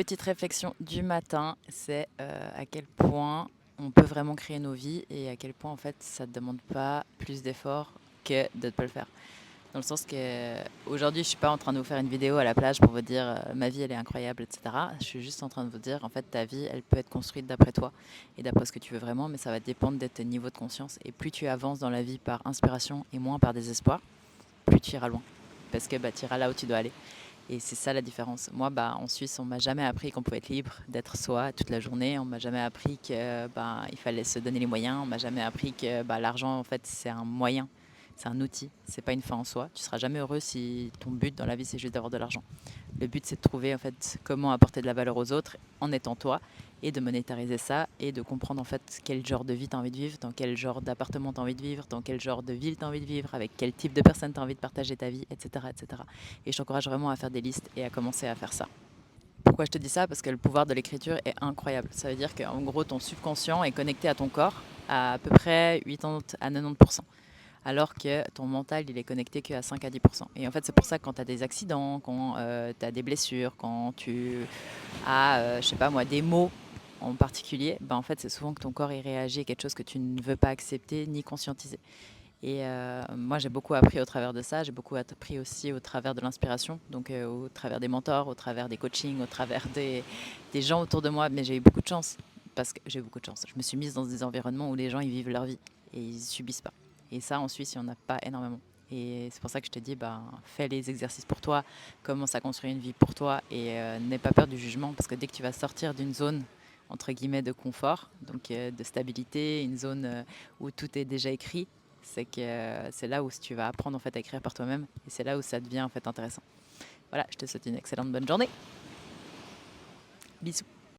petite réflexion du matin, c'est à quel point on peut vraiment créer nos vies et à quel point en fait ça ne demande pas plus d'efforts que de ne pas le faire. Dans le sens que aujourd'hui je suis pas en train de vous faire une vidéo à la plage pour vous dire ma vie elle est incroyable, etc. Je suis juste en train de vous dire en fait ta vie elle peut être construite d'après toi et d'après ce que tu veux vraiment, mais ça va dépendre de tes niveaux de conscience. Et plus tu avances dans la vie par inspiration et moins par désespoir, plus tu iras loin. Parce que tu iras là où tu dois aller. Et c'est ça la différence. Moi, en Suisse, on m'a jamais appris qu'on pouvait être libre, d'être soi toute la journée. On m'a jamais appris que il fallait se donner les moyens. On m'a jamais appris que l'argent, en fait, c'est un moyen, c'est un outil. C'est pas une fin en soi. Tu seras jamais heureux si ton but dans la vie c'est juste d'avoir de l'argent. Le but, c'est de trouver en fait comment apporter de la valeur aux autres en étant toi et de monétariser ça et de comprendre en fait quel genre de vie tu as envie de vivre, dans quel genre d'appartement tu as envie de vivre, dans quel genre de ville tu as envie de vivre, avec quel type de personne tu as envie de partager ta vie, etc., etc. Et je t'encourage vraiment à faire des listes et à commencer à faire ça. Pourquoi je te dis ça? Parce que le pouvoir de l'écriture est incroyable. Ça veut dire qu'en gros, ton subconscient est connecté à ton corps à peu près 80 à 90%, alors que ton mental, il est connecté qu'à 5 à 10%. Et en fait, c'est pour ça que quand tu as des accidents, quand tu as des blessures, quand tu as, je sais pas moi, des maux en particulier, en fait, c'est souvent que ton corps il réagit à quelque chose que tu ne veux pas accepter ni conscientiser. Et moi, j'ai beaucoup appris au travers de ça. J'ai beaucoup appris aussi au travers de l'inspiration, donc au travers des mentors, au travers des coachings, au travers des gens autour de moi. Mais j'ai eu beaucoup de chance, parce que j'ai eu beaucoup de chance. Je me suis mise dans des environnements où les gens, ils vivent leur vie et ils subissent pas. Et ça, en Suisse, il n'y en a pas énormément. Et c'est pour ça que je te dis, fais les exercices pour toi, commence à construire une vie pour toi et n'aie pas peur du jugement, parce que dès que tu vas sortir d'une zone entre guillemets de confort, donc de stabilité, une zone où tout est déjà écrit, c'est que c'est là où tu vas apprendre en fait à écrire par toi-même et c'est là où ça devient en fait intéressant. Voilà, je te souhaite une excellente bonne journée. Bisous.